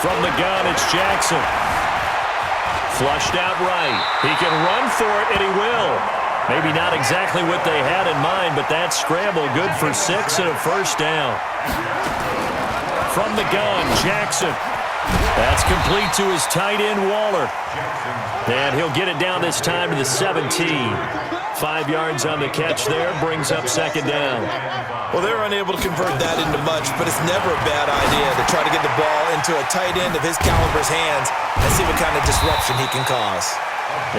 From the gun, it's Jackson. Flushed out right. He can run for it, and he will. Maybe not exactly what they had in mind, but that scramble good for 6 and a first down. From the gun, Jackson. That's complete to his tight end, Waller. And he'll get it down this time to the 17. 5 yards on the catch there, brings up second down. Well, they were unable to convert that into much, but it's never a bad idea to try to get the ball into a tight end of his caliber's hands and see what kind of disruption he can cause.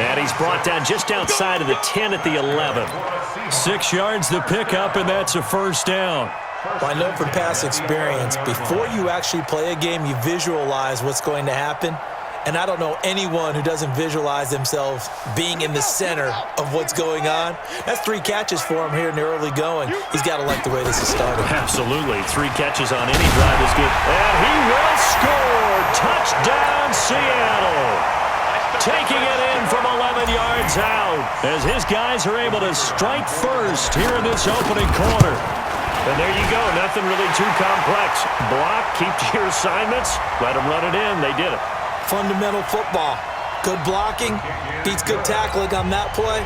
And he's brought down just outside of the 10 at the 11. 6 yards the pickup, and that's a first down. Well, I know from past experience, before you actually play a game, you visualize what's going to happen. And I don't know anyone who doesn't visualize themselves being in the center of what's going on. That's 3 catches for him here in the early going. He's got to like the way this is starting. Absolutely. 3 catches on any drive is good. And he will score. Touchdown, Seattle. Taking it in from 11 yards out as his guys are able to strike first here in this opening quarter. And there you go. Nothing really too complex. Block, keep to your assignments, let them run it in. They did it. Fundamental football. Good blocking, beats good tackling on that play.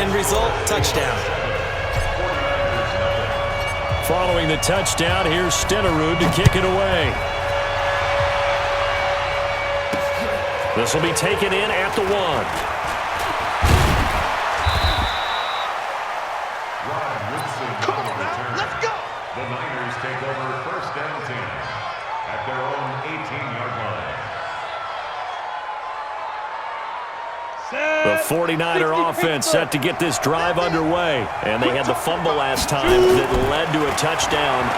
End result, touchdown. Following the touchdown, here's Stenerud to kick it away. This will be taken in at the 1. The 49er offense set to get this drive underway. And they had the fumble last time that led to a touchdown.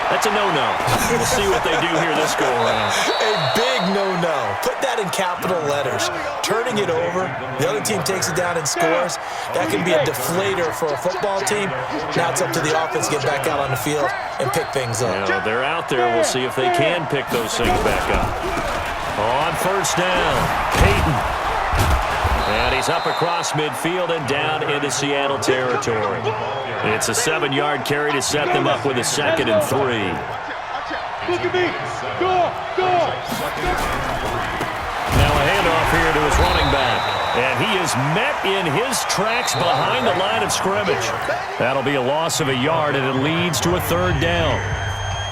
That's a no-no. We'll see what they do here this go-around. A big no-no. Put that in capital letters. Turning it over, the other team takes it down and scores. That can be a deflator for a football team. Now it's up to the offense to get back out on the field and pick things up. You know, they're out there. We'll see if they can pick those things back up. On first down, Peyton. And he's up across midfield and down into Seattle territory. It's a 7-yard carry to set them up with a 2nd and 3. Look at me. Go. Now a handoff here to his running back. And he is met in his tracks behind the line of scrimmage. That'll be a loss of a yard, and it leads to a 3rd down.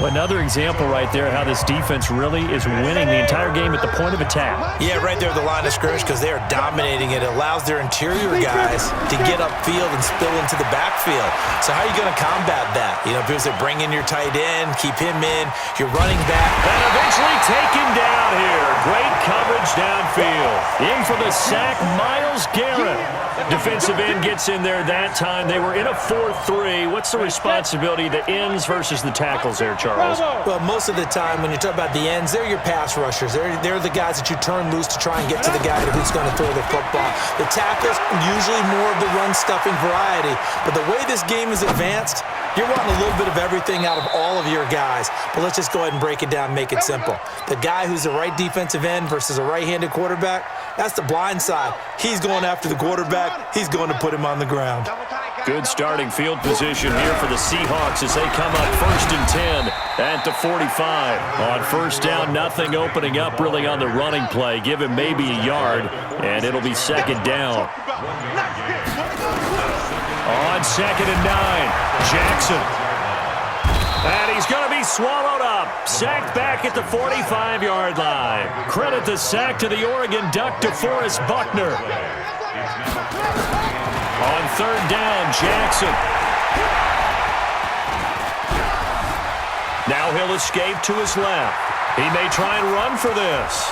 Another example right there how this defense really is winning the entire game at the point of attack. Yeah, right there at the line of scrimmage because they are dominating it. It allows their interior guys to get upfield and spill into the backfield. So how are you going to combat that? You know, because they bring in your tight end, keep him in, your running back. And eventually taken down here. Great coverage downfield. In for the sack, Myles Garrett. Defensive end gets in there that time. They were in a 4-3. What's the responsibility of the ends versus the tackles there, Charles? Well, most of the time when you talk about the ends, they're your pass rushers. They're the guys that you turn loose to try and get to the guy who's going to throw the football. The tackles, usually more of the run-stuffing variety. But the way this game is advanced, you're wanting a little bit of everything out of all of your guys. But let's just go ahead and break it down and make it simple. The guy who's the right defensive end versus a right-handed quarterback, that's the blind side. He's going after the quarterback. He's going to put him on the ground. Good starting field position here for the Seahawks as they come up 1st and 10 at the 45. On first down, nothing opening up really on the running play. Give him maybe a yard, and it'll be 2nd down. On 2nd and 9, Jackson. And he's going to be swallowed up. Sacked back at the 45-yard line. Credit the sack to the Oregon Duck, DeForest Buckner. On 3rd down, Jackson. Now he'll escape to his left. He may try and run for this.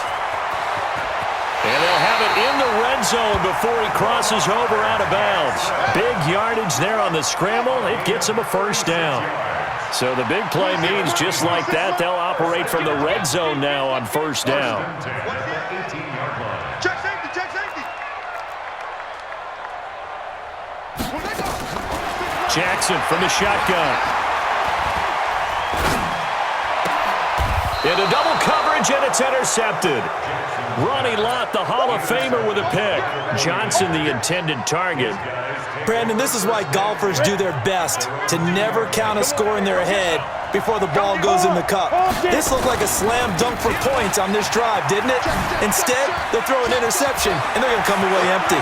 And they'll have it in the red zone before he crosses over out of bounds. Big yardage there on the scramble. It gets him a 1st down. So the big play means just like that, they'll operate from the red zone now on 1st down. Check safety. Jackson from the shotgun. Into double coverage, and it's intercepted. Ronnie Lott, the Hall of Famer, with a pick. Johnson, the intended target. Brandon, this is why golfers do their best to never count a score in their head before the ball goes in the cup. This looked like a slam dunk for points on this drive, didn't it? Instead, they'll throw an interception, and they're going to come away empty.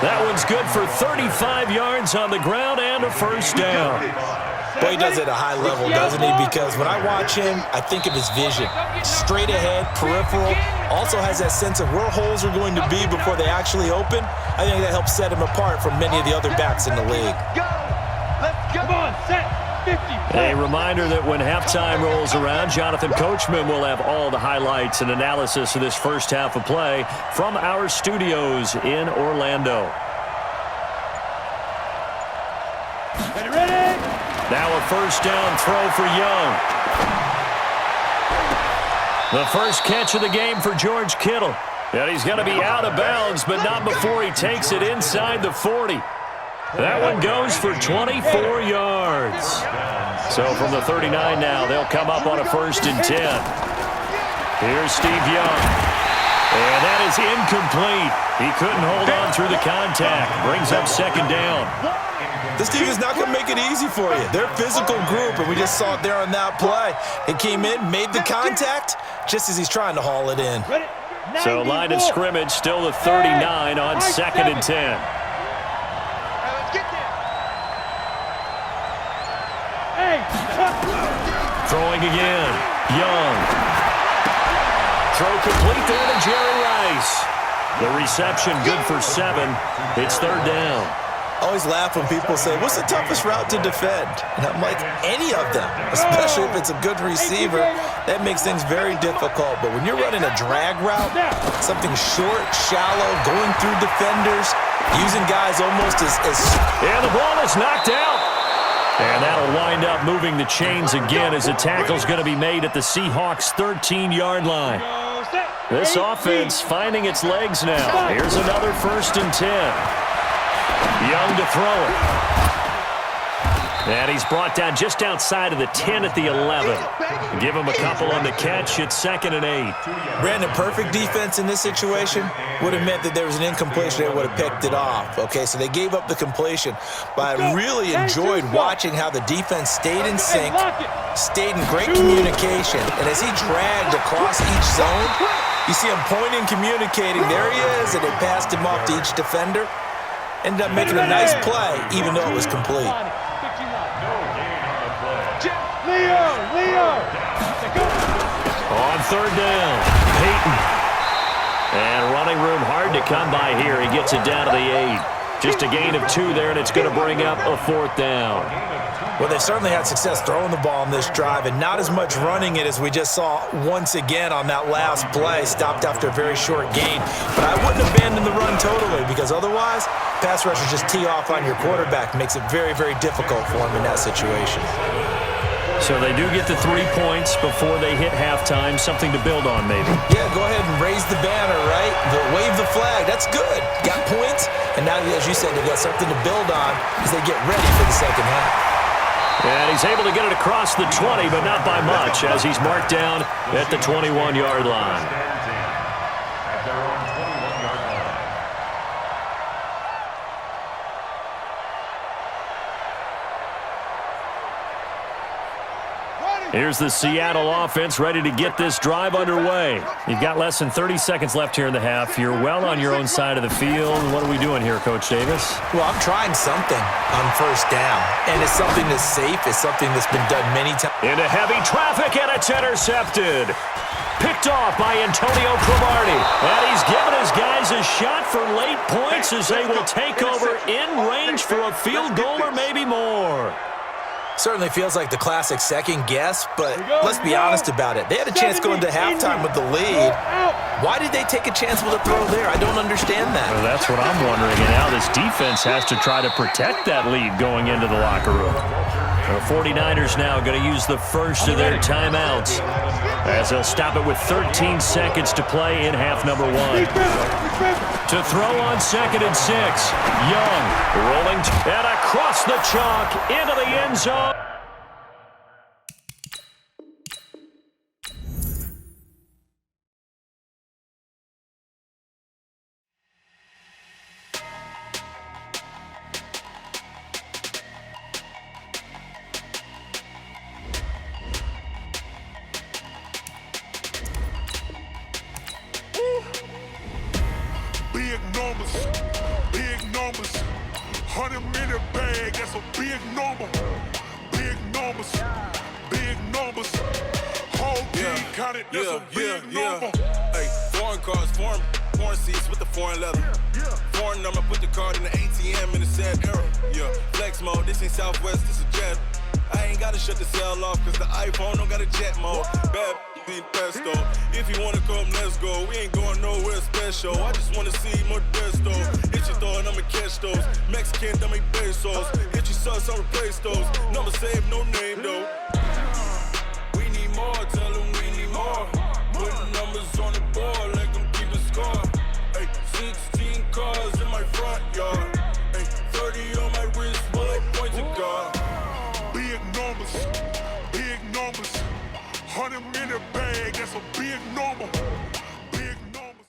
That one's good for 35 yards on the ground and a first down. Boy, he does it at a high level, doesn't he? Because when I watch him, I think of his vision. Straight ahead, peripheral. Also has that sense of where holes are going to be before they actually open. I think that helps set him apart from many of the other backs in the league. Come on, set. 50. A reminder that when halftime rolls around, Jonathan Coachman will have all the highlights and analysis of this first half of play from our studios in Orlando. Ready? Now a first down throw for Young. The first catch of the game for George Kittle. And he's going to be out of bounds, but not before he takes it inside the 40. That one goes for 24 yards. So from the 39 now, they'll come up on a 1st and 10. Here's Steve Young. And that is incomplete. He couldn't hold on through the contact. Brings up 2nd down. This team is not going to make it easy for you. They're a physical group, and we just saw it there on that play. It came in, made the contact, just as he's trying to haul it in. So line of scrimmage still the 39 on 2nd and 10. Throwing again. Young. Throw complete there to Jerry Rice. The reception good for 7. It's 3rd down. I always laugh when people say, what's the toughest route to defend? And I'm like, any of them, especially if it's a good receiver. That makes things very difficult. But when you're running a drag route, something short, shallow, going through defenders, using guys almost as... And the ball is knocked out. And that'll wind up moving the chains again as the tackle's going to be made at the Seahawks' 13-yard line. This offense finding its legs now. Here's another 1st and 10. Young to throw it. And he's brought down just outside of the 10 at the 11. Give him a couple on the catch. It's 2nd and 8. Brandon, perfect defense in this situation would have meant that there was an incompletion. They would have picked it off. Okay, so they gave up the completion. But I really enjoyed watching how the defense stayed in sync, stayed in great communication. And as he dragged across each zone, you see him pointing, communicating. There he is, and it passed him off to each defender. Ended up making a nice play, even though it was complete. Leo. On 3rd down, Peyton. And running room hard to come by here. He gets it down to the 8. Just a gain of 2 there, and it's going to bring up a 4th down. Well, they've certainly had success throwing the ball in this drive, and not as much running it as we just saw once again on that last play. Stopped after a very short gain. But I wouldn't abandon the run totally, because otherwise, pass rushers just tee off on your quarterback. Makes it very, very difficult for him in that situation. So they do get the 3 points before they hit halftime. Something to build on, maybe. Yeah, go ahead and raise the banner, right? Wave the flag. That's good. Got points, and now, as you said, they've got something to build on as they get ready for the second half. And he's able to get it across the 20, but not by much, as he's marked down at the 21-yard line. Here's the Seattle offense ready to get this drive underway. You've got less than 30 seconds left here in the half. You're well on your own side of the field. What are we doing here, Coach Davis? Well, I'm trying something on 1st down, and it's something that's safe. It's something that's been done many times. Into heavy traffic, and it's intercepted. Picked off by Antonio Cromartie. And he's given his guys a shot for late points as they will take over in range for a field goal or maybe more. Certainly feels like the classic second guess, but let's be honest about it. They had a chance going to halftime with the lead. Why did they take a chance with a throw there? I don't understand that. Well, that's what I'm wondering, and now this defense has to try to protect that lead going into the locker room. The 49ers now going to use the first of their timeouts as they'll stop it with 13 seconds to play in half number 1. To throw on 2nd and 6. Young rolling and across the chalk into the end zone. Big numbers, big numbers. 100-minute bag, that's a big number. Big numbers, big numbers. Whole team counted, that's a big number. Hey, foreign cars, foreign seats with the foreign leather. Foreign number, put the card in the ATM in the sad era. Yeah, flex mode, this ain't Southwest, this a jet. I ain't gotta shut the cell off, cause the iPhone don't got a jet mode. Bad in pesto. If you wanna come, let's go. We ain't going nowhere special. I just wanna see Modesto. Hit your thought, I'ma catch those. Mexican, dummy pesos. Hit your sus, I'll replace those. Number saved, no name though. We need more, tell them we need more. Putting numbers on the board, like them keep a score. Hey, 16 cars in my front yard. Hey, 30 on my wrist, while I point to God. Big numbers, big numbers. 100-minute bag, that's a big number. Big numbers.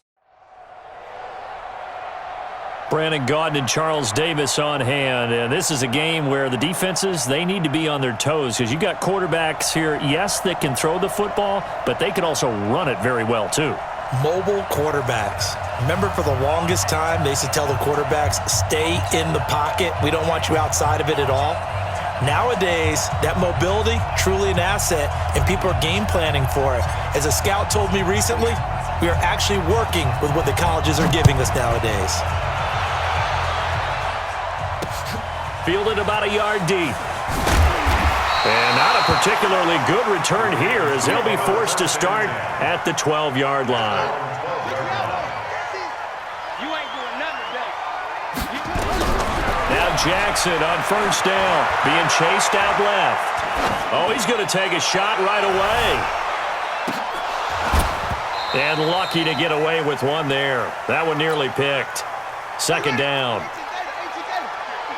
Brandon Gaudin and Charles Davis on hand. And this is a game where the defenses, they need to be on their toes because you got quarterbacks here, yes, that can throw the football, but they can also run it very well too. Mobile quarterbacks. Remember, for the longest time, they used to tell the quarterbacks, stay in the pocket. We don't want you outside of it at all. Nowadays, that mobility, truly an asset, and people are game planning for it. As a scout told me recently, we are actually working with what the colleges are giving us nowadays. Fielded about a yard deep. And not a particularly good return here as they'll be forced to start at the 12-yard line. You ain't doing nothing today. Now Jackson on first down, being chased out left. Oh, he's going to take a shot right away. And lucky to get away with one there. That one nearly picked. Second down.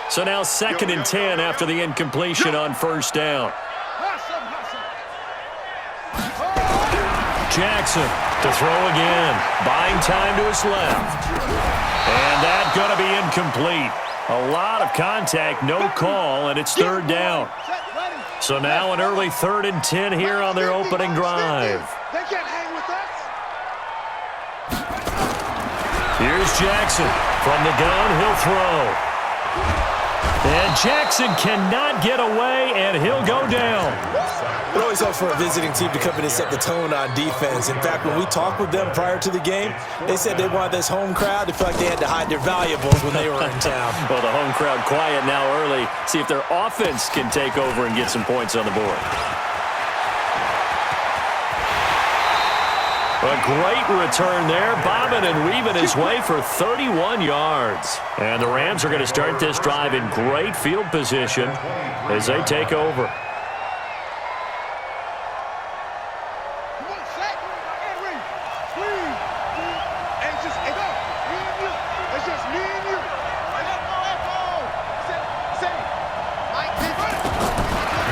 So now 2nd and 10 after the incompletion on first down. Jackson to throw again. Buying time to his left. And that's going to be incomplete. A lot of contact, no call, and it's 3rd down. So now an early 3rd and 10 here on their opening drive. They can't hang with us. Here's Jackson. From the gun, he'll throw. And Jackson cannot get away, and he'll go down. It always helps for a visiting team to come in and set the tone on defense. In fact, when we talked with them prior to the game, they said they wanted this home crowd to feel like they had to hide their valuables when they were in town. Well, the home crowd quiet now early. See if their offense can take over and get some points on the board. A great return there, bobbing and weaving his way for 31 yards. And the Rams are going to start this drive in great field position as they take over.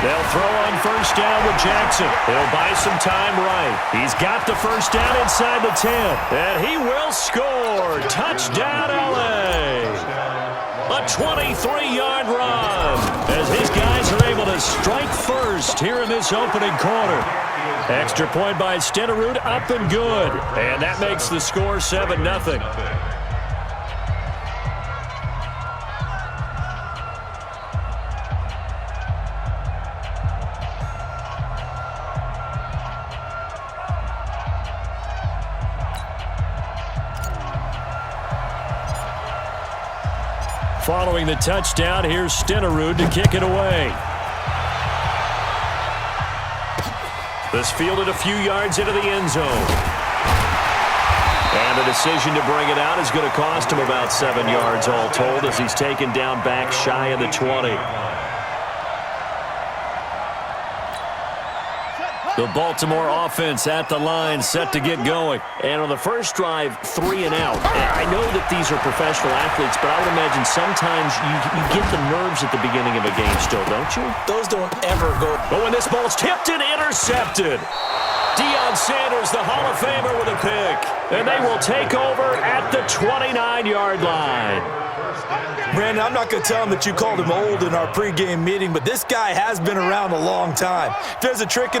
They'll throw on first down with Jackson. He'll buy some time right. He's got the first down inside the 10. And he will score. Touchdown, L.A. A 23-yard run as his guys are able to strike first here in this opening quarter. Extra point by Stenerud, up and good. And that makes the score 7-0. Following the touchdown, here's Stenerud to kick it away. This fielded a few yards into the end zone. And the decision to bring it out is going to cost him about 7 yards all told as he's taken down back shy of the 20. The Baltimore offense at the line, set to get going. And on the first drive, 3 and out. I know that these are professional athletes, but I would imagine sometimes you get the nerves at the beginning of a game still, don't you? Those don't ever go. But when this ball's tipped and intercepted, Deion Sanders, the Hall of Famer, with a pick. And they will take over at the 29-yard line. Brandon, I'm not going to tell him that you called him old in our pregame meeting, but this guy has been around a long time. If there's a trick in the